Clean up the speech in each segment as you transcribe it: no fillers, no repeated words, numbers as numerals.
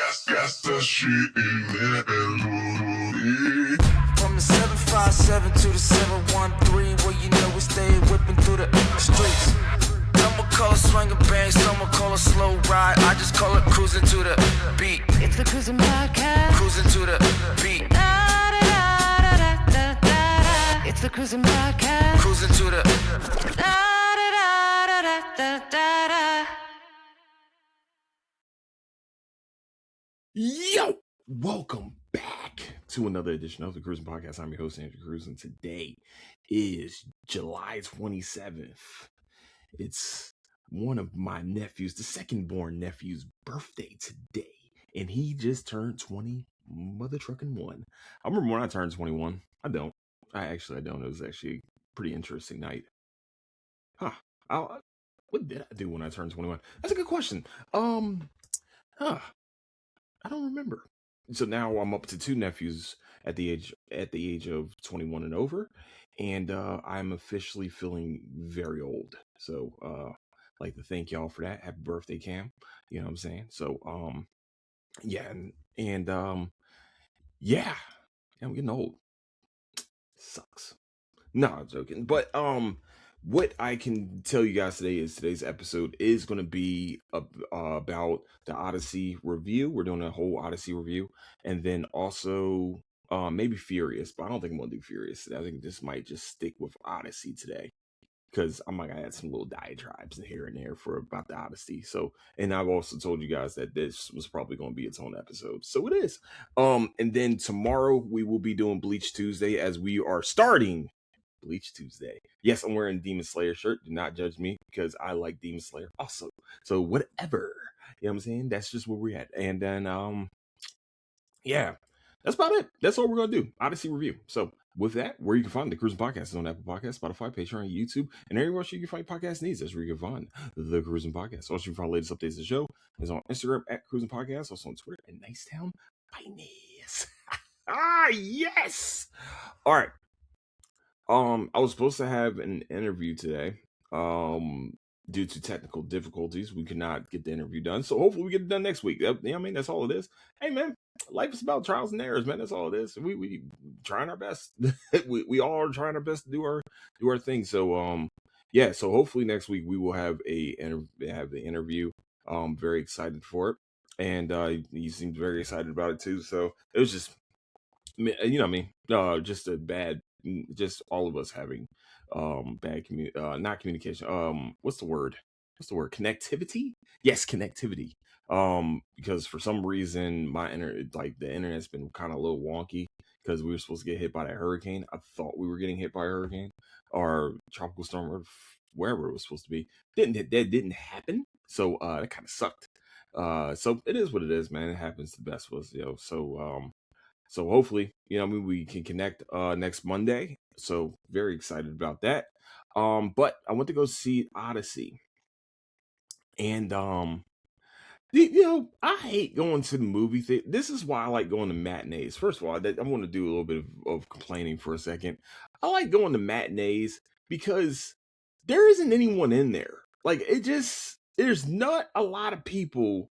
That's the shit in From the 757 to the 713, where you know we stay whipping through the streets. Some will call it swinging bang, some will call it slow ride. I just call it cruising to the beat. It's the Cruising Podcast. Cruising to the beat. It's the Cruising Podcast. Cruising to the. Yo, welcome back to another edition of the Cruising Podcast. I'm your host, Andrew Cruz, and today is July 27th. It's one of my nephews, the second born nephew's birthday today, and he just turned 20, mother trucking one. I remember when I turned 21. I don't. It was actually a pretty interesting night. What did I do when I turned 21? That's a good question. I don't remember. So now I'm up to two nephews at the age of 21 and over, and I'm officially feeling very old. So I'd like to thank y'all for that. Happy birthday, Cam. You know what I'm saying? So yeah, yeah, I'm getting old. Sucks. No, I'm joking. But what I can tell you guys today is today's episode is going to be about the Odyssey review. We're doing a whole Odyssey review, and then also maybe Furious, but I don't think I'm going to do Furious today. I think this might just stick with Odyssey today, because I'm going to add some little diatribes in here and there about the Odyssey. So, and I've also told you guys that this was probably going to be its own episode. So it is. And then tomorrow we will be doing Bleach Tuesday, as we are starting Bleach Tuesday. Yes, I'm wearing Demon Slayer shirt. Do not judge me, because I like Demon Slayer also. So whatever. You know what I'm saying? That's just where we're at. And then, yeah, that's about it. That's all we're going to do. Odyssey review. So with that, where you can find the Cruising Podcast is on Apple Podcasts, Spotify, Patreon, YouTube, and everywhere else you can find podcast needs. That's where you can find the Cruising Podcast. Also, you can find latest updates of the show is on Instagram at Cruising Podcast, also on Twitter at Nicetown Finance. Yes. All right. I was supposed to have an interview today. Due to technical difficulties, we could not get the interview done. So hopefully we get it done next week. You know what I mean? That's all it is. Hey man, life is about trials and errors, man. That's all it is. We trying our best. we all are trying our best to do our thing. So yeah. So hopefully next week we will have the interview. Very excited for it, and he seemed very excited about it too. So it was just, you know what I mean? Just a bad. Just all of us having bad not communication. What's the word? Connectivity? Yes, connectivity. Because for some reason the internet's been kind of a little wonky, because we were supposed to get hit by that hurricane. I thought we were getting hit by a hurricane or tropical storm or wherever it was supposed to be. That didn't happen. So that kind of sucked. So it is what it is, man. It happens to the best of us, yo. So hopefully, you know, we can connect next Monday. So very excited about that. But I went to go see Odyssey, and you know, I hate going to the movie theater. This is why I like going to matinees. First of all, I want to do a little bit of complaining for a second. I like going to matinees because there isn't anyone in there. Like, there's not a lot of people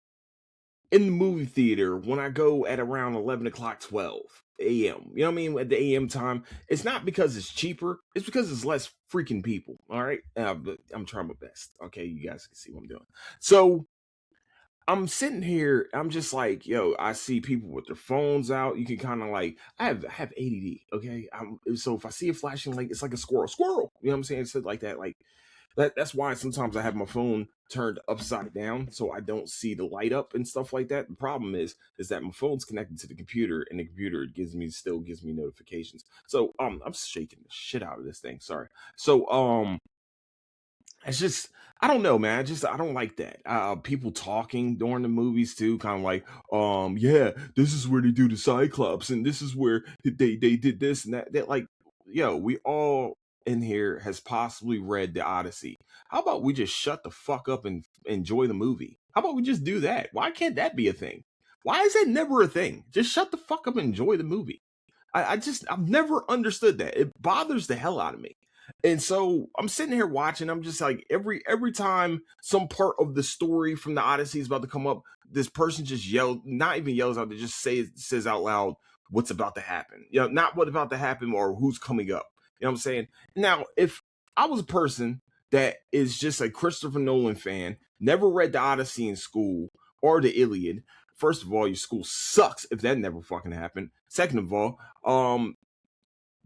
in the movie theater when I go at around 11 o'clock, 12 a.m. You know what I mean? At the a.m. time. It's not because it's cheaper. It's because it's less freaking people. All right? But I'm trying my best. Okay? You guys can see what I'm doing. So I'm sitting here. I'm just like, yo, I see people with their phones out. You can kind of like, I have ADD. Okay? So if I see a flashing light, it's like a squirrel. You know what I'm saying? It's like that. Like, that's why sometimes I have my phone turned upside down so I don't see the light up and stuff like that. The problem is that my phone's connected to the computer, and the computer still gives me notifications. So I'm shaking the shit out of this thing. Sorry. So it's just, I don't know, man. I don't like that. People talking during the movies too, kind of like, yeah, this is where they do the Cyclops, and this is where they did this and that. That, like, yo, we all in here has possibly read the Odyssey. How about we just shut the fuck up and enjoy the movie? How about we just do that? Why can't that be a thing? Why is that never a thing? Just shut the fuck up and enjoy the movie. I've never understood that. It bothers the hell out of me. And so I'm sitting here watching. I'm just like, every time some part of the story from the Odyssey is about to come up, this person just not even yells out, they just says out loud what's about to happen. You know, not what about to happen or who's coming up. You know what I'm saying? Now, if I was a person that is just a Christopher Nolan fan, never read the Odyssey in school or the Iliad, first of all, your school sucks if that never fucking happened. Second of all,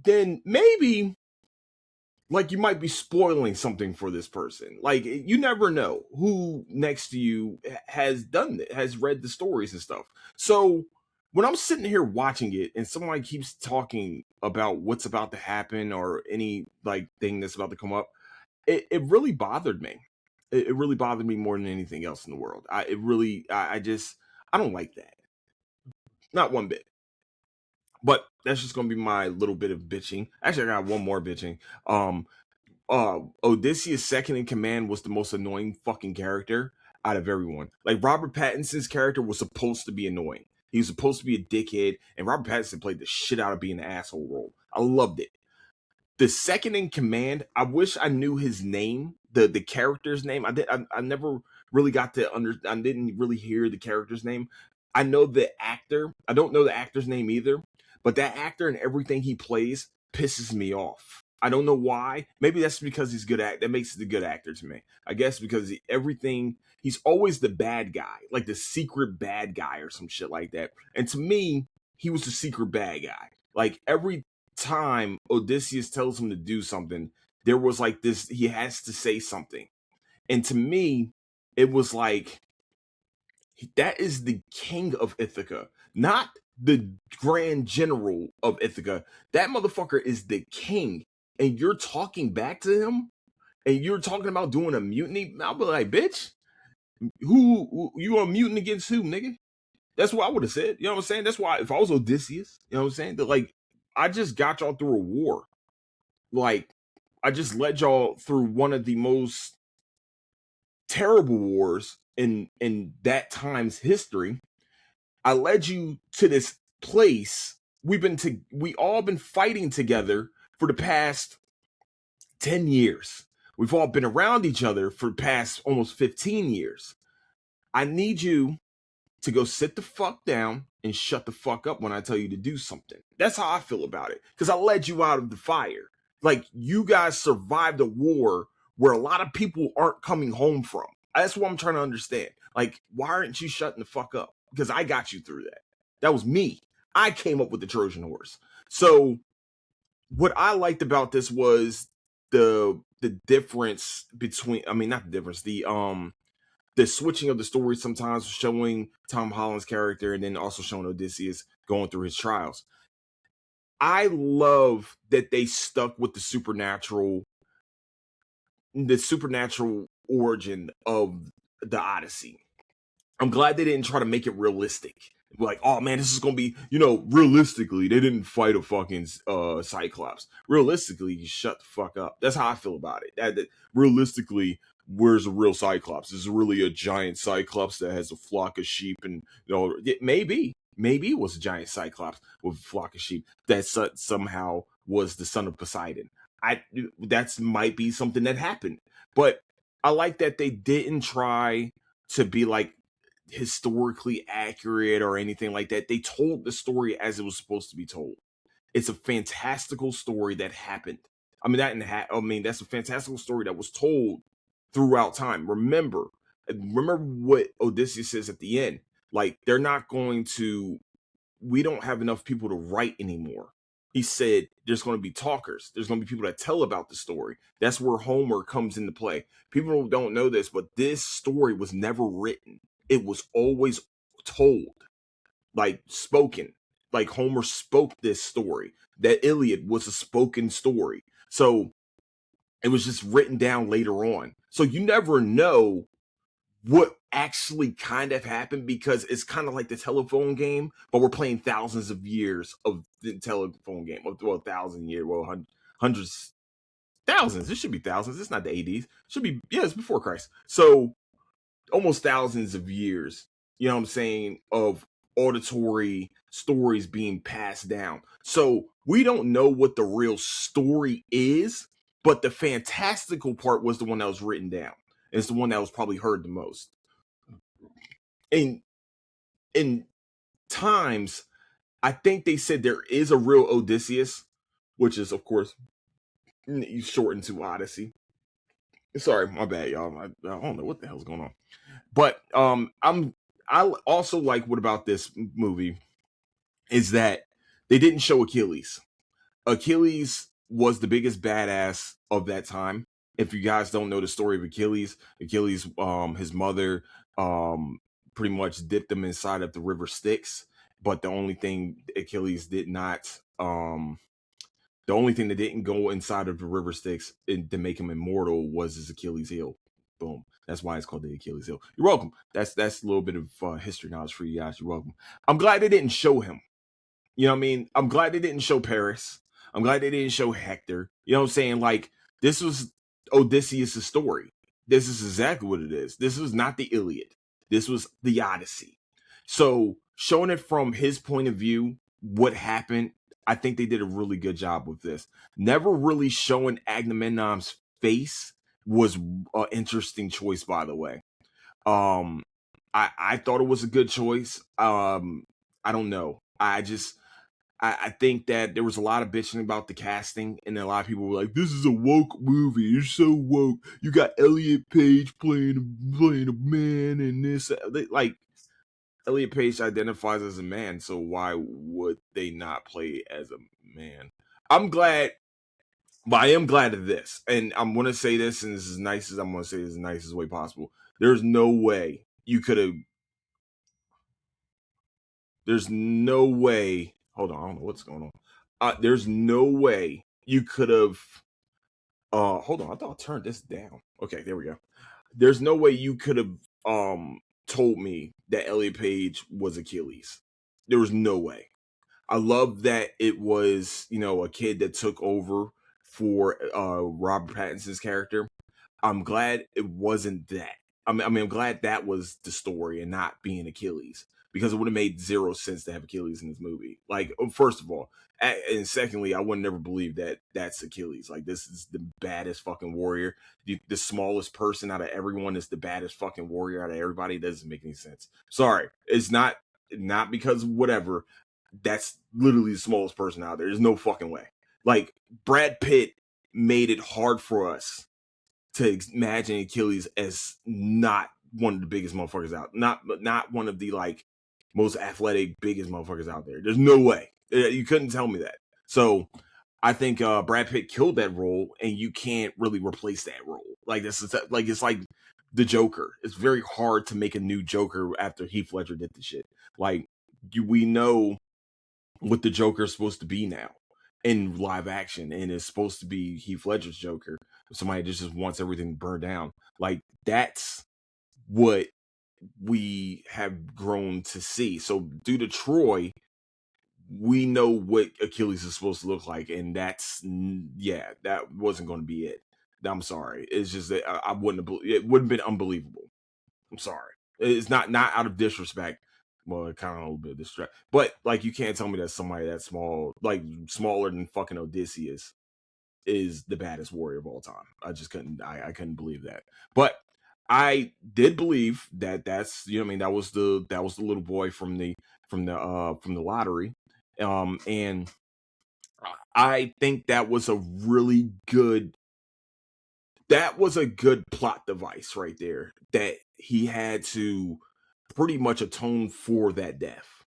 then maybe like you might be spoiling something for this person. Like you never know who next to you has done it, has read the stories and stuff. So when I'm sitting here watching it and someone keeps talking about what's about to happen or any like thing that's about to come up, it really bothered me. It really bothered me more than anything else in the world. I don't like that. Not one bit. But that's just gonna be my little bit of bitching. Actually, I got one more bitching. Odysseus second in command was the most annoying fucking character out of everyone. Like Robert Pattinson's character was supposed to be annoying. He was supposed to be a dickhead, and Robert Pattinson played the shit out of being an asshole role. I loved it. The second in command, I wish I knew his name, the character's name. I never really got to I didn't really hear the character's name. I know the actor. I don't know the actor's name either, but that actor and everything he plays pisses me off. I don't know why. Maybe that's because he's good at that makes it a good actor to me. I guess because he's always the bad guy, like the secret bad guy or some shit like that. And to me, he was the secret bad guy. Like every time Odysseus tells him to do something, there was like this, he has to say something. And to me, it was like, that is the king of Ithaca, not the grand general of Ithaca. That motherfucker is the king. And you're talking back to him and you're talking about doing a mutiny. I'll be like, bitch, who you on mutiny against who, nigga? That's what I would have said. You know what I'm saying? That's why if I was Odysseus, you know what I'm saying? That like, I just got y'all through a war. Like, I just led y'all through one of the most terrible wars in that time's history. I led you to this place. We all been fighting together for the past 10 years. We've all been around each other for the past almost 15 years. I need you to go sit the fuck down and shut the fuck up when I tell you to do something. That's how I feel about it. Because I led you out of the fire. Like, you guys survived a war where a lot of people aren't coming home from. That's what I'm trying to understand. Like, why aren't you shutting the fuck up? Because I got you through that. That was me. I came up with the Trojan horse. So what I liked about this was the difference between, I mean, not the difference, the switching of the story, sometimes showing Tom Holland's character and then also showing Odysseus going through his trials. I love that they stuck with the supernatural origin of the Odyssey. I'm glad they didn't try to make it realistic. Like, oh man, this is gonna be, realistically, they didn't fight a fucking Cyclops. Realistically, you shut the fuck up. That's how I feel about it. That realistically, where's a real Cyclops? Is really a giant Cyclops that has a flock of sheep, and maybe it was a giant Cyclops with a flock of sheep that somehow was the son of Poseidon. That might be something that happened, but I like that they didn't try to be like historically accurate or anything like that. They told the story as it was supposed to be told. It's a fantastical story that happened. That's a fantastical story that was told throughout time. Remember what Odysseus says at the end. Like, we don't have enough people to write anymore. He said there's going to be talkers. There's going to be people that tell about the story. That's where Homer comes into play. People don't know this, but this story was never written. It was always told, like spoken. Like Homer spoke this story. That Iliad was a spoken story. So it was just written down later on. So you never know what actually kind of happened, because it's kind of like the telephone game, but we're playing thousands of years of the telephone game. Well, 1,000 years, hundreds, thousands. It should be thousands. It's not the 80s. It should be, it's before Christ. So almost thousands of years, you know what I'm saying, of auditory stories being passed down. So we don't know what the real story is, but the fantastical part was the one that was written down. It's the one that was probably heard the most. And in times, I think they said there is a real Odysseus, which is, of course, you shorten to Odyssey. Sorry, my bad, y'all. I don't know what the hell's going on. But I also like what about this movie is that they didn't show Achilles. Achilles was the biggest badass of that time. If you guys don't know the story of Achilles, his mother, pretty much dipped him inside of the river Styx. But the only thing Achilles did not, the only thing that didn't go inside of the river Styx to make him immortal was his Achilles heel. Boom. That's why it's called the Achilles heel. You're welcome. That's a little bit of history knowledge for you guys. You're welcome. I'm glad they didn't show him. You know what I mean? I'm glad they didn't show Paris. I'm glad they didn't show Hector. You know what I'm saying? Like, this was Odysseus' story. This is exactly what it is. This was not the Iliad. This was the Odyssey. So, showing it from his point of view, what happened, I think they did a really good job with this. Never really showing Agamemnon's face was an interesting choice, by the way. I thought it was a good choice. I don't know. I think that there was a lot of bitching about the casting, and a lot of people were like, "This is a woke movie. It's so woke. You got Elliot Page playing a man, and this like Elliot Page identifies as a man, so why would they not play as a man?" I'm glad, but I am glad of this, and I'm gonna say this, and this is nice as I'm gonna say this in the nicest way possible. There's no way you could have. There's no way. Hold on, I don't know what's going on. There's no way you could have. Hold on, I thought I turned this down. Okay, there we go. There's no way you could have told me that Elliot Page was Achilles. There was no way. I love that it was, a kid that took over for Robert Pattinson's character. I'm glad it wasn't that. I'm glad that was the story and not being Achilles, because it would have made zero sense to have Achilles in this movie. Like, first of all, and secondly, I would never believe that that's Achilles. Like, this is the baddest fucking warrior. The smallest person out of everyone is the baddest fucking warrior out of everybody. It doesn't make any sense. Sorry, it's not because whatever. That's literally the smallest person out there. There's no fucking way. Like, Brad Pitt made it hard for us to imagine Achilles as not one of the biggest motherfuckers out, not one of the like most athletic biggest motherfuckers out there. There's no way. You couldn't tell me that. So I think Brad Pitt killed that role, and you can't really replace that role. Like, this is like, it's like the Joker. It's very hard to make a new Joker after Heath Ledger did the shit. Like, we know what the Joker is supposed to be now in live action, and it's supposed to be Heath Ledger's Joker. Somebody just wants everything burned down. Like, that's what we have grown to see. So due to Troy, we know what Achilles is supposed to look like, and that wasn't going to be it. I'm sorry. It's just that I wouldn't have. It wouldn't have been unbelievable. I'm sorry. It's not out of disrespect. Well, kind of a little bit of disrespect, but like, you can't tell me that somebody that small, like smaller than fucking Odysseus, is the baddest warrior of all time. I just couldn't. I couldn't believe that. But I did believe that that's, that was the little boy from the lottery, and I think that was a really good. That was a good plot device right there, that he had to pretty much atone for that death.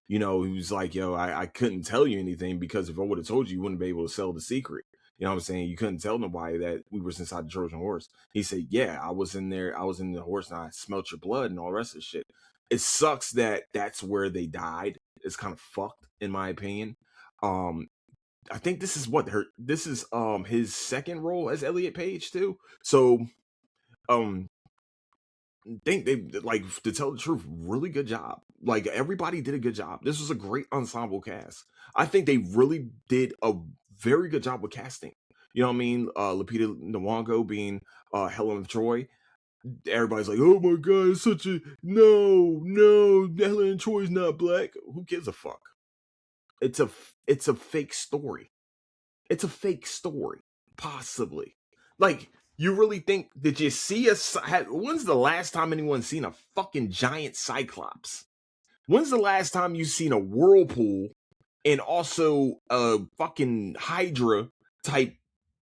He was like, yo, I couldn't tell you anything, because if I would have told you, you wouldn't be able to sell the secret. You know what I'm saying? You couldn't tell nobody that we was inside the Trojan horse. He said, yeah, I was in there. I was in the horse, and I smelt your blood and all the rest of the shit. It sucks that that's where they died. It's kind of fucked, in my opinion. I think this is his second role as Elliot Page too. So, think they, like, to tell the truth, really good job. Like, everybody did a good job. This was a great ensemble cast. I think they really did a very good job with casting. You know what I mean? Lupita Nyong'o being Helen of Troy. Everybody's like, oh my god, it's such a no, Helen of Troy's not black. Who gives a fuck? It's a fake story. It's a fake story, possibly. Like, you really think, did you see when's the last time anyone's seen a fucking giant cyclops? When's the last time you seen a whirlpool and also a fucking Hydra type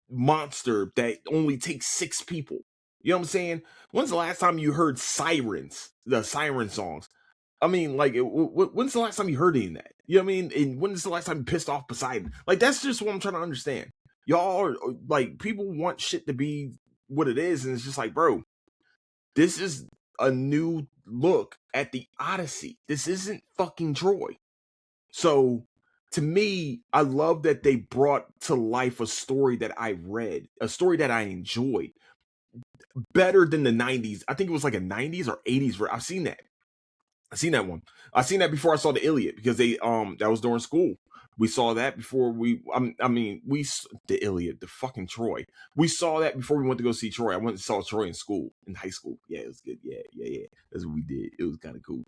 monster that only takes 6 people? You know what I'm saying? When's the last time you heard sirens, the siren songs? I mean, like, when's the last time you heard any of that? You know what I mean? And when's the last time you pissed off Poseidon? Like, that's just what I'm trying to understand. Y'all are, like, people want shit to be what it is, and it's just like, bro, this is a new look at the Odyssey. This isn't fucking Troy. So, to me, I love that they brought to life a story that I read, a story that I enjoyed better than the 90s. I think it was like a 90s or 80s. I've seen that. I seen that one. I seen that before I saw the Iliad because they that was during school. We saw that before we. The Iliad, the fucking Troy. We saw that before we went to go see Troy. I went and saw Troy in school, in high school. Yeah, it was good. Yeah. That's what we did. It was kind of cool.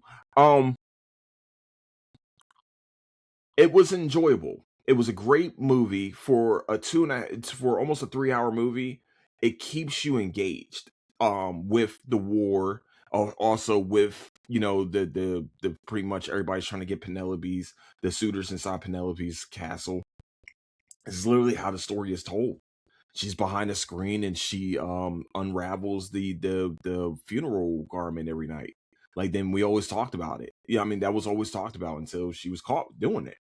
It was enjoyable. It was a great movie for for almost a 3-hour movie. It keeps you engaged. With the war, also with the pretty much everybody's trying to get the suitors inside Penelope's castle. This is literally how the story is told. She's behind a screen and she unravels the funeral garment every night. Like, then we always talked about it. Yeah, I mean, that was always talked about until she was caught doing it.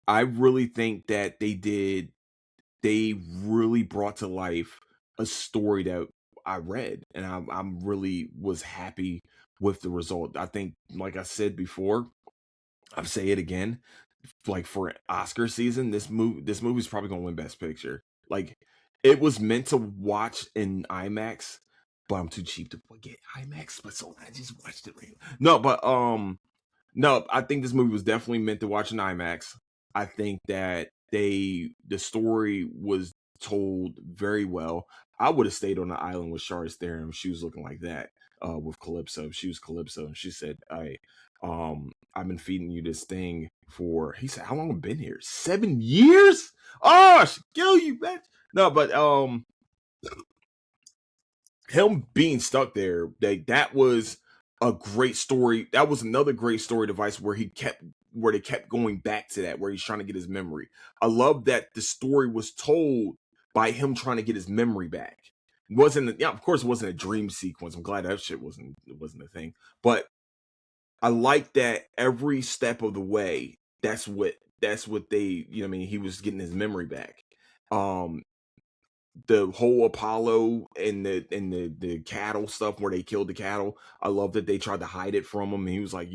I really think that they really brought to life a story that I read, and I'm really was happy with the result. I think, like I said before, I'll say it again, like for Oscar season, this movie's probably gonna win Best Picture. Like, it was meant to watch in IMAX, but I'm too cheap to get IMAX. But so I just watched it. No, I think this movie was definitely meant to watch in IMAX. I think that the story was told very well. I would have stayed on the island with Charlize Theron if she was looking like that. With Calypso, if she was Calypso, and she said, I've been feeding you this thing for," he said, "How long have I been here? 7 years? Oh, I should kill you, bitch." No, but him being stuck there, that was a great story. That was another great story device where they kept going back to that, where he's trying to get his memory. I love that the story was told by him trying to get his memory back. Of course it wasn't a dream sequence. I'm glad that shit wasn't a thing. But I like that every step of the way, that's what they, you know what I mean, he was getting his memory back. The whole Apollo and the cattle stuff where they killed the cattle, I love that they tried to hide it from him, and he was like,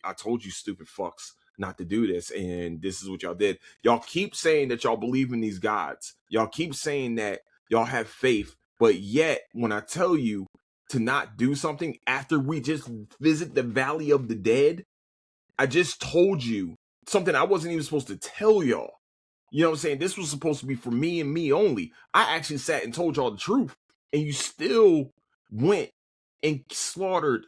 I told you stupid fucks not to do this, and this is what y'all did. Y'all keep saying that y'all believe in these gods. Y'all keep saying that y'all have faith, but yet when I tell you to not do something after we just visit the Valley of the Dead, I just told you something I wasn't even supposed to tell y'all. You know what I'm saying? This was supposed to be for me and me only. I actually sat and told y'all the truth, and you still went and slaughtered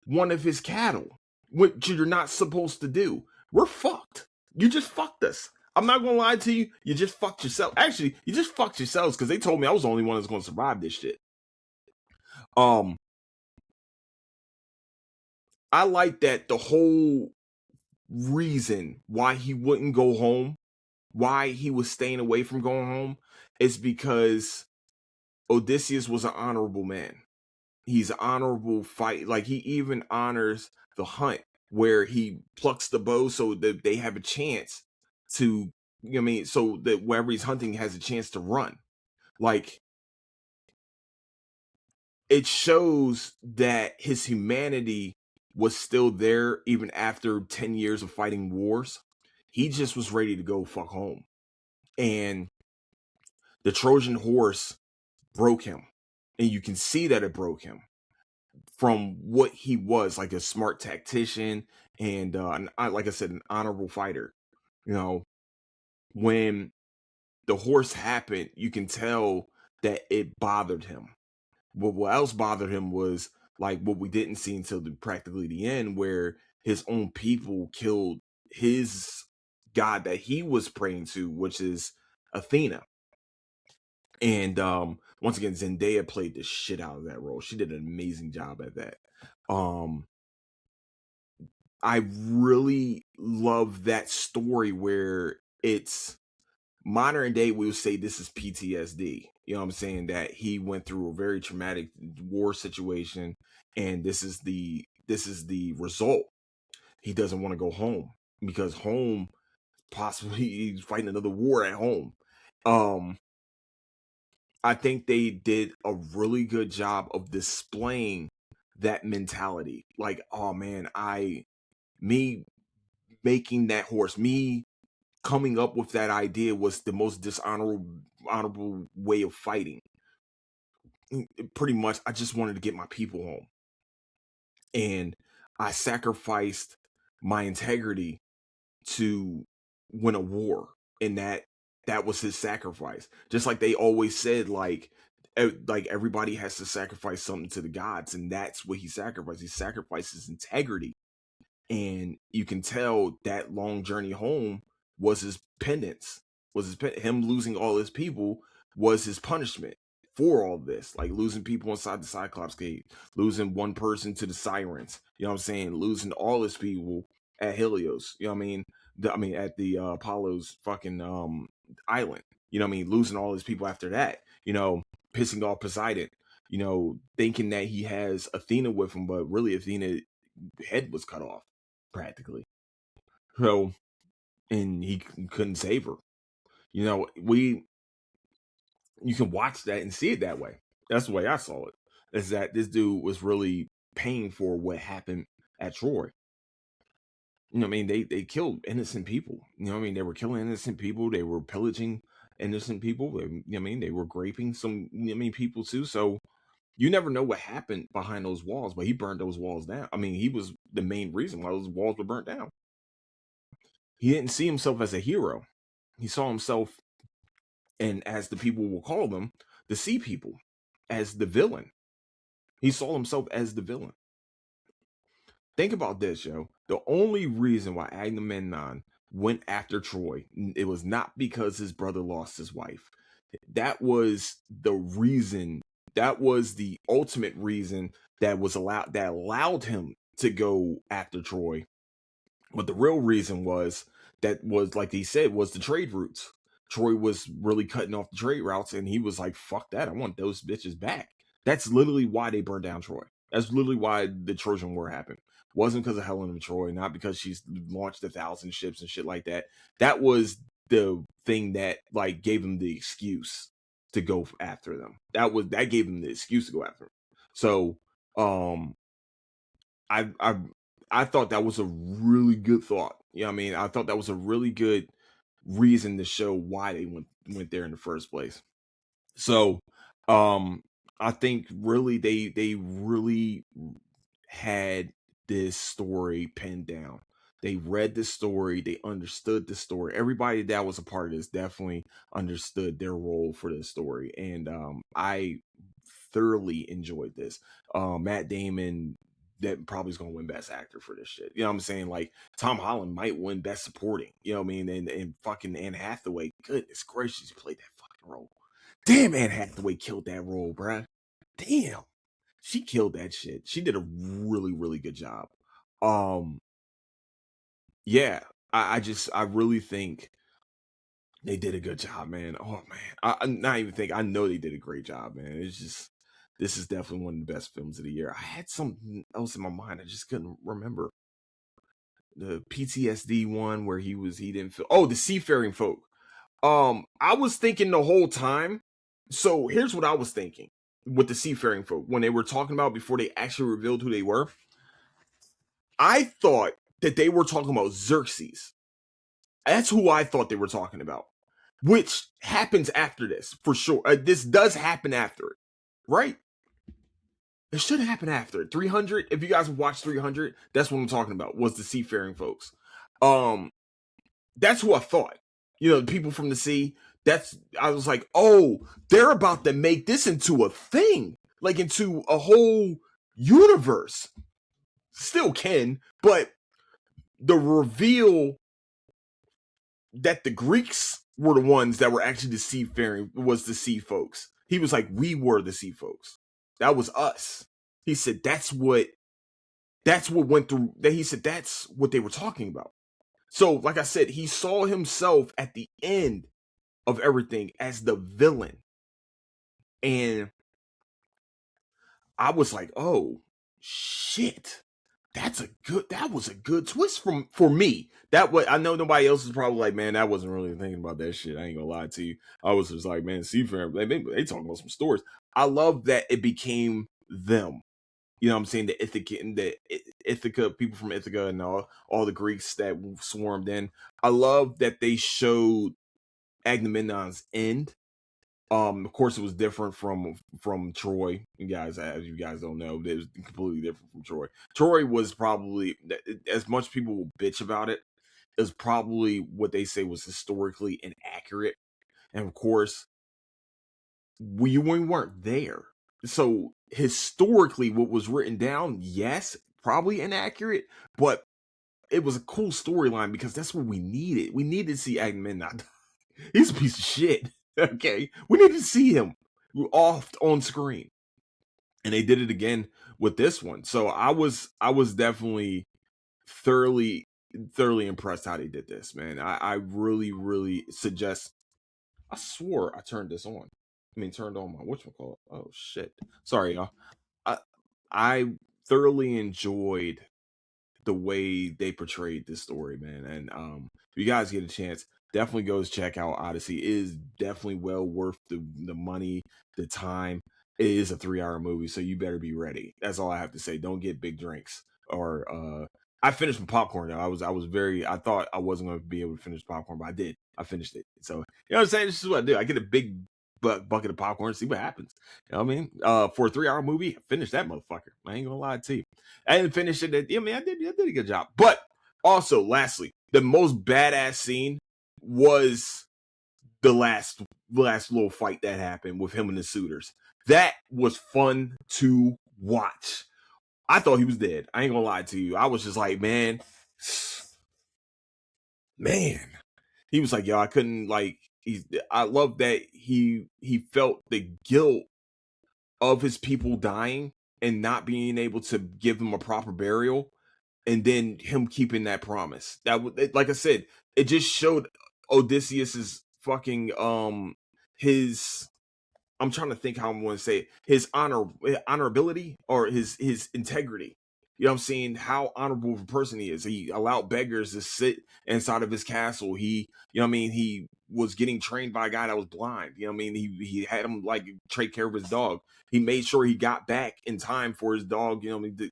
one of his cattle, which you're not supposed to do. We're fucked. You just fucked us. I'm not gonna lie to you. You just fucked yourself. Actually, you just fucked yourselves because they told me I was the only one that's gonna survive this shit. I like that the whole reason why he wouldn't go home, why he was staying away from going home, is because Odysseus was an honorable man. He's an honorable fight. Like, he even honors the hunt where he plucks the bow so that they have a chance to, you know what I mean, so that wherever he's hunting has a chance to run. Like, it shows that his humanity was still there even after 10 years of fighting wars. He just was ready to go fuck home. And the Trojan horse broke him. And you can see that it broke him from what he was, like a smart tactician and, like I said, an honorable fighter. You know, when the horse happened, you can tell that it bothered him. But what else bothered him was, like, what we didn't see until practically the end, where his own people killed his god that he was praying to, which is Athena. And once again, Zendaya played the shit out of that role. She did an amazing job at that. I really love that story where it's modern day. We would say this is PTSD. You know what I'm saying? That he went through a very traumatic war situation, and this is the result. He doesn't want to go home because home possibly he's fighting another war at home. Um, I think they did a really good job of displaying that mentality. Like, oh man, me making that horse, me coming up with that idea was the most honorable way of fighting. Pretty much, I just wanted to get my people home, and I sacrificed my integrity to win a war, and that was his sacrifice. Just like they always said, like everybody has to sacrifice something to the gods, and that's what he sacrificed. He sacrificed his integrity, and you can tell that long journey home was his penance. Him losing all his people was his punishment for all this, like losing people inside the Cyclops cave, losing one person to the Sirens. You know what I'm saying? Losing all his people at Helios. You know what I mean? At the Apollo's fucking island. You know what I mean? Losing all his people after that. You know, pissing off Poseidon. You know, thinking that he has Athena with him, but really Athena's head was cut off practically. So, and he couldn't save her. You know, you can watch that and see it that way. That's the way I saw it. Is that this dude was really paying for what happened at Troy. You know what I mean? They killed innocent people. You know what I mean? They were killing innocent people. They were pillaging innocent people. You know what I mean? They were raping some, you know what I mean, people too. So you never know what happened behind those walls, but he burned those walls down. I mean, he was the main reason why those walls were burnt down. He didn't see himself as a hero. He saw himself, and as the people will call them, the sea people, as the villain. He saw himself as the villain. Think about this, yo. The only reason why Agamemnon went after Troy, it was not because his brother lost his wife. That was the reason. That was the ultimate reason that allowed him to go after Troy. But the real reason was like he said, was the trade routes. Troy was really cutting off the trade routes, and he was like, fuck that. I want those bitches back. That's literally why they burned down Troy. That's literally why the Trojan War happened. Wasn't because of Helen of Troy, not because she's launched 1,000 ships and shit like that. That was the thing that like gave him the excuse to go after them. That gave him the excuse to go after them. So I I thought that was a really good thought. You know what I mean? I thought that was a really good reason to show why they went there in the first place. So I think really they really had this story pinned down. They read the story, they understood the story. Everybody that was a part of this definitely understood their role for this story. And I thoroughly enjoyed this. Matt Damon that probably is gonna win Best Actor for this shit. You know what I'm saying? Like Tom Holland might win Best Supporting. You know what I mean? And fucking Anne Hathaway, goodness gracious, played that fucking role. Damn, Anne Hathaway killed that role, bruh. Damn, she killed that shit. She did a really, really good job. Yeah, I really think they did a good job, man. Oh man, I not even think I know they did a great job, man. It's just this is definitely one of the best films of the year. I had something else in my mind, I just couldn't remember. The PTSD one where he didn't feel. Oh, the Seafaring Folk. I was thinking the whole time. So here's what I was thinking with the Seafaring Folk when they were talking about before they actually revealed who they were. I thought that they were talking about Xerxes. That's who I thought they were talking about, which happens after this for sure. This does happen after it, right? It should happen after it. 300. If you guys watched 300, that's what I'm talking about. Was the Seafaring Folks? That's who I thought. You know, the people from the sea. I was like, oh, they're about to make this into a thing, like into a whole universe. Still can, but the reveal that the Greeks were the ones that were actually the seafaring was the sea folks. He was like, we were the sea folks. That was us. He said, that's what That's what went through. That he said that's what they were talking about. So, like I said, he saw himself at the end of everything as the villain, and I was like, "Oh shit, that was a good twist for me." That way, I know nobody else is probably like, "Man, I wasn't really thinking about that shit." I ain't gonna lie to you. I was just like, "Man, Seafarer, they talking about some stories." I love that it became them. You know what I'm saying? The Ithaca people from Ithaca and all the Greeks that swarmed in. I love that they showed Agamemnon's end. Of course, it was different from Troy. You guys, as you guys don't know, it was completely different from Troy. Troy was probably, as much people will bitch about it, is probably what they say was historically inaccurate. And of course, we weren't there. So historically, what was written down, yes, probably inaccurate, but it was a cool storyline because that's what we needed. We needed to see Agamemnon. He's a piece of shit. Okay, we need to see him off on screen, and they did it again with this one. So I was definitely thoroughly impressed how they did this, man. I really suggest. I swore I turned this on. I mean, turned on my whatchamacallit. Oh shit! Sorry, y'all. I I thoroughly enjoyed the way they portrayed this story, man. And if you guys get a chance, definitely go check out Odyssey. It is definitely well worth the money, the time. It is a 3-hour movie, so you better be ready. That's all I have to say. Don't get big drinks. Or I finished my popcorn though. I thought I wasn't going to be able to finish popcorn, but I did. I finished it. So you know what I'm saying? This is what I do. I get a big bucket of popcorn, see what happens. You know what I mean? For a 3-hour movie, finish that motherfucker. I ain't gonna lie to you. I didn't finish it. I mean, I did a good job. But also, lastly, the most badass scene was the last little fight that happened with him and the suitors. That was fun to watch. I thought he was dead. I ain't gonna lie to you. I was just like, man. He was like, yo, I couldn't like. I love that he felt the guilt of his people dying and not being able to give them a proper burial, and then him keeping that promise. That would, like I said, it just showed Odysseus's fucking his. I'm trying to think how I'm going to say it. His honorability, or his integrity. You know what I'm saying? How honorable of a person he is. He allowed beggars to sit inside of his castle. He, you know what I mean? He was getting trained by a guy that was blind. You know what I mean? He had him like take care of his dog. He made sure he got back in time for his dog, you know what I mean,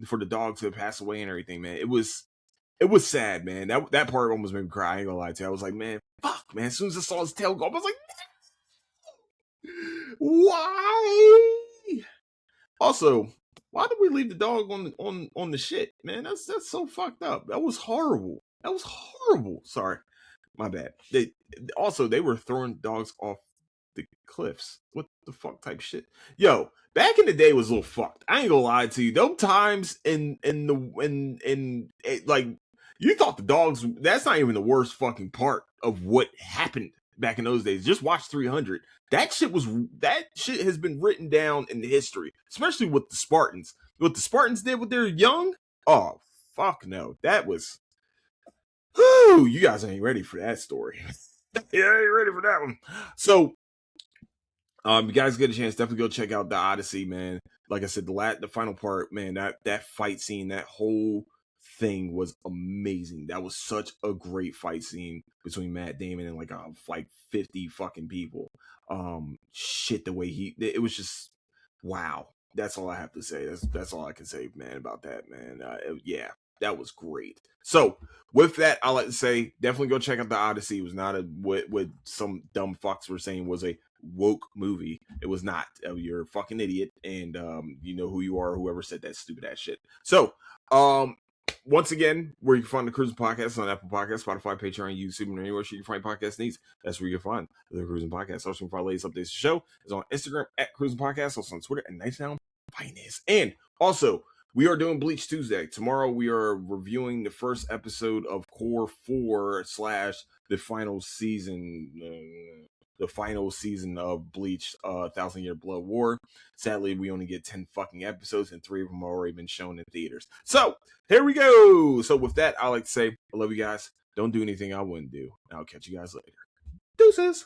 for the dog to pass away and everything, man. It was sad, man. That part almost made me cry. I ain't gonna lie to you. I was like, man, fuck, man. As soon as I saw his tail go, I was like, why? Also, why did we leave the dog on the shit, man? That's so fucked up. That was horrible. Sorry, my bad. They were throwing dogs off the cliffs. What the fuck type shit? Yo, back in the day was a little fucked. I ain't gonna lie to you. Those times like, you thought the dogs. That's not even the worst fucking part of what happened back in those days. Just watch 300. That shit has been written down in history, especially with the Spartans. What the Spartans did with their young? Oh, fuck no. That was, whew, you guys ain't ready for that story. Yeah, I ain't ready for that one. So, you guys get a chance, definitely go check out the Odyssey, man. Like I said, the final part, man, that fight scene, that whole thing was amazing. That was such a great fight scene between Matt Damon and like 50 fucking people. Shit, the way it was just wow. That's all I have to say. That's all I can say, man, about that, man. Yeah, that was great. So with that, I like to say definitely go check out the Odyssey. It was not what some dumb fucks were saying was a woke movie. It was not. You're a fucking idiot, and you know who you are. Whoever said that stupid ass shit. So once again, where you can find the Cruising Podcast on Apple Podcasts, Spotify, Patreon, YouTube, and anywhere you can find podcast needs. That's where you can find the Cruising Podcast. Also, for our latest updates to the show is on Instagram at Cruising Podcast, also on Twitter at Nighttown Finest. And also, we are doing Bleach Tuesday. Tomorrow, we are reviewing the first episode of Core 4 / the final season. the final season of Bleach, 1,000 Year Blood War. Sadly, we only get 10 fucking episodes, and 3 of them have already been shown in theaters. So here we go. So with that, I like to say, I love you guys. Don't do anything I wouldn't do. I'll catch you guys later. Deuces.